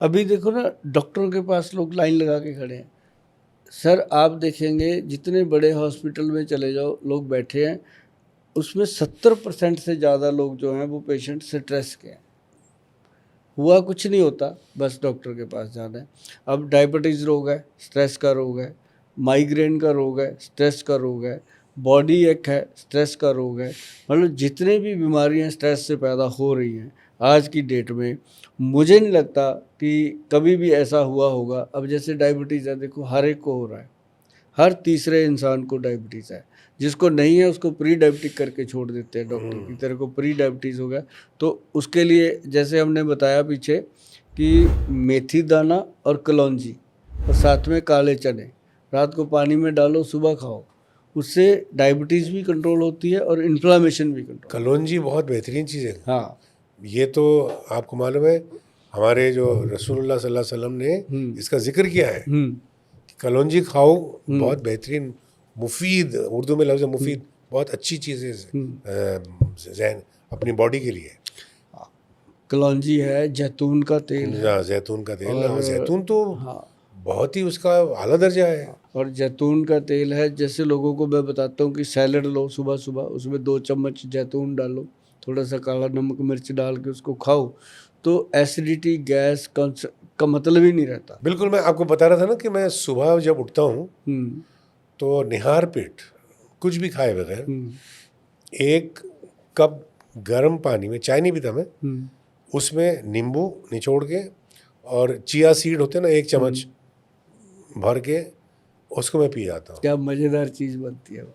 अभी देखो ना, डॉक्टरों के पास लोग लाइन लगा के खड़े हैं। सर आप देखेंगे जितने बड़े हॉस्पिटल में चले जाओ, लोग बैठे हैं, उसमें 70% से ज़्यादा लोग जो हैं वो पेशेंट स्ट्रेस के हैं। हुआ कुछ नहीं होता, बस डॉक्टर के पास जाना है। अब डायबिटीज़ रोग है, स्ट्रेस का रोग है, माइग्रेन का रोग है, स्ट्रेस का रोग है, बॉडी एक है, स्ट्रेस का रोग है। मतलब जितने भी बीमारियां स्ट्रेस से पैदा हो रही हैं आज की डेट में, मुझे नहीं लगता कि कभी भी ऐसा हुआ होगा। अब जैसे डायबिटीज़ है, देखो हर एक को हो रहा है, हर तीसरे इंसान को डायबिटीज़ है। जिसको नहीं है उसको प्री डायबिटिक करके छोड़ देते हैं डॉक्टर की तरह को, प्री डायबिटीज़ हो गया। तो उसके लिए जैसे हमने बताया पीछे कि मेथी दाना और कलौंजी और साथ में काले चने रात को पानी में डालो, सुबह खाओ, उससे डायबिटीज़ भी कंट्रोल होती है और इन्फ्लामेशन भी कंट्रोल। कलौंजी बहुत बेहतरीन चीज़ है। हाँ, ये तो आपको मालूम है, हमारे जो रसूलुल्लाह सल्लल्लाहु अलैहि वसल्लम ने इसका जिक्र किया है। कलौंजी खाओ, बहुत बेहतरीन, मुफीद, उर्दू में लफ्ज़ है मुफीद, बहुत अच्छी चीज़ है जहन अपनी बॉडी के लिए। कलौंजी है, जैतून का तेल है, हाँ, जैतून का तेल, और जैतून तो हाँ, बहुत ही उसका आला दर्जा है। और जैतून का तेल है। जैसे लोगों को मैं बताता हूँ कि सैलड लो सुबह सुबह, उसमें 2 चम्मच जैतून डालो, थोड़ा सा काला नमक मिर्च डाल के उसको खाओ, तो एसिडिटी गैस का मतलब ही नहीं रहता। बिल्कुल, मैं आपको बता रहा था ना कि मैं सुबह जब उठता हूँ तो निहार पेट कुछ भी खाए बगैर 1 कप गर्म पानी में, चाय नहीं पीता मैं, उसमें नींबू निचोड़ के और चिया सीड होते हैं ना, 1 चम्मच भर के उसको मैं पी जाता हूँ। क्या मज़ेदार चीज़ बनती है वो।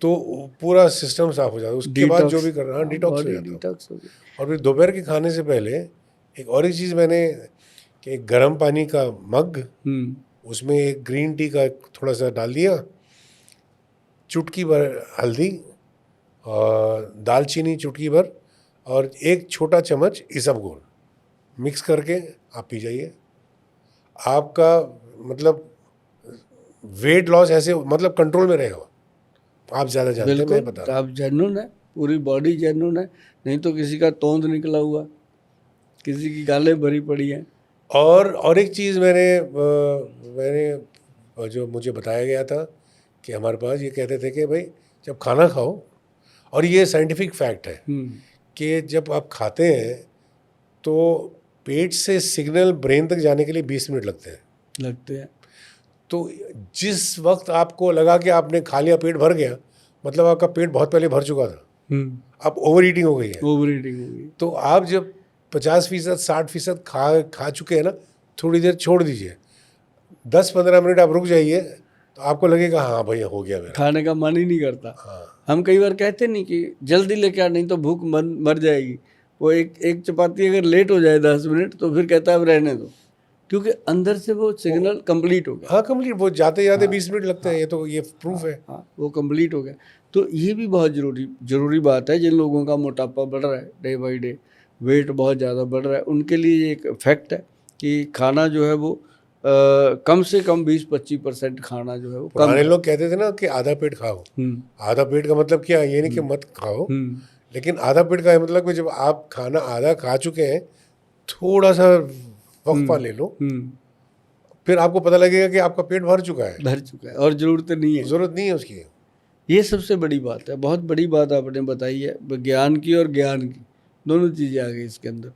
तो पूरा सिस्टम साफ हो जाता है। उसके बाद जो भी कर रहा, डिटॉक्स हो बॉडी जाता हूँ। डिटॉक्स हो गई। और फिर दोपहर के खाने से पहले एक और एक चीज़ मैंने, कि एक गर्म पानी का मग, उसमें एक ग्रीन टी का थोड़ा सा डाल दिया, चुटकी भर हल्दी और दालचीनी चुटकी भर और 1 छोटा चम्मच इसबगोल मिक्स करके आप पी जाइए। आपका मतलब वेट लॉस ऐसे मतलब कंट्रोल में रहेगा। आप ज़्यादा जानते हैं, मैं बता रहा हूँ। आप जेन्युइन है, पूरी बॉडी जेन्युइन है, नहीं तो किसी का तोंद निकला हुआ, किसी की गालें भरी पड़ी हैं। और एक चीज़ मैंने जो मुझे बताया गया था कि हमारे पास ये कहते थे कि भाई जब खाना खाओ, और ये साइंटिफिक फैक्ट है कि जब आप खाते हैं तो पेट से सिग्नल ब्रेन तक जाने के लिए 20 मिनट लगते हैं। तो जिस वक्त आपको लगा कि आपने खा लिया, पेट भर गया, मतलब आपका पेट बहुत पहले भर चुका था, अब ओवर ईटिंग हो गई है। ओवर ईटिंग हो गई। तो आप जब 50% 60% खा चुके हैं ना, थोड़ी देर छोड़ दीजिए, 10-15 मिनट आप रुक जाइए, तो आपको लगेगा हाँ भैया हो गया मेरा, खाने का मन ही नहीं करता। हाँ। हम कई बार कहते नहीं कि जल्दी लेके आ, नहीं तो भूख मर जाएगी। वो एक चपाती अगर लेट हो जाए 10 मिनट तो फिर कहता है अब रहने दो, क्योंकि अंदर से वो सिग्नल कंप्लीट हो गया। हाँ, कंप्लीट, वो जाते जाते 20 मिनट लगते हैं, ये प्रूफ है। हाँ, वो कंप्लीट हो गया। तो ये भी बहुत जरूरी बात है। जिन लोगों का मोटापा बढ़ रहा है डे बाई डे, वेट बहुत ज़्यादा बढ़ रहा है, उनके लिए ये एक फैक्ट है कि खाना जो है वो कम से कम 20-25% खाना जो है वो कम पुराने लोग कहते थे ना कि आधा पेट खाओ। आधा पेट का मतलब क्या, ये नहीं कि मत खाओ, लेकिन आधा पेट का मतलब कि जब आप खाना आधा खा चुके हैं, थोड़ा सा वक्फा ले लो, फिर आपको पता लगेगा कि आपका पेट भर चुका है और ज़रूरत नहीं है उसकी। ये सबसे बड़ी बात है। बहुत बड़ी बात आपने बताई है, ज्ञान की और ज्ञान की, दोनों चीज़ें आ गई इसके अंदर।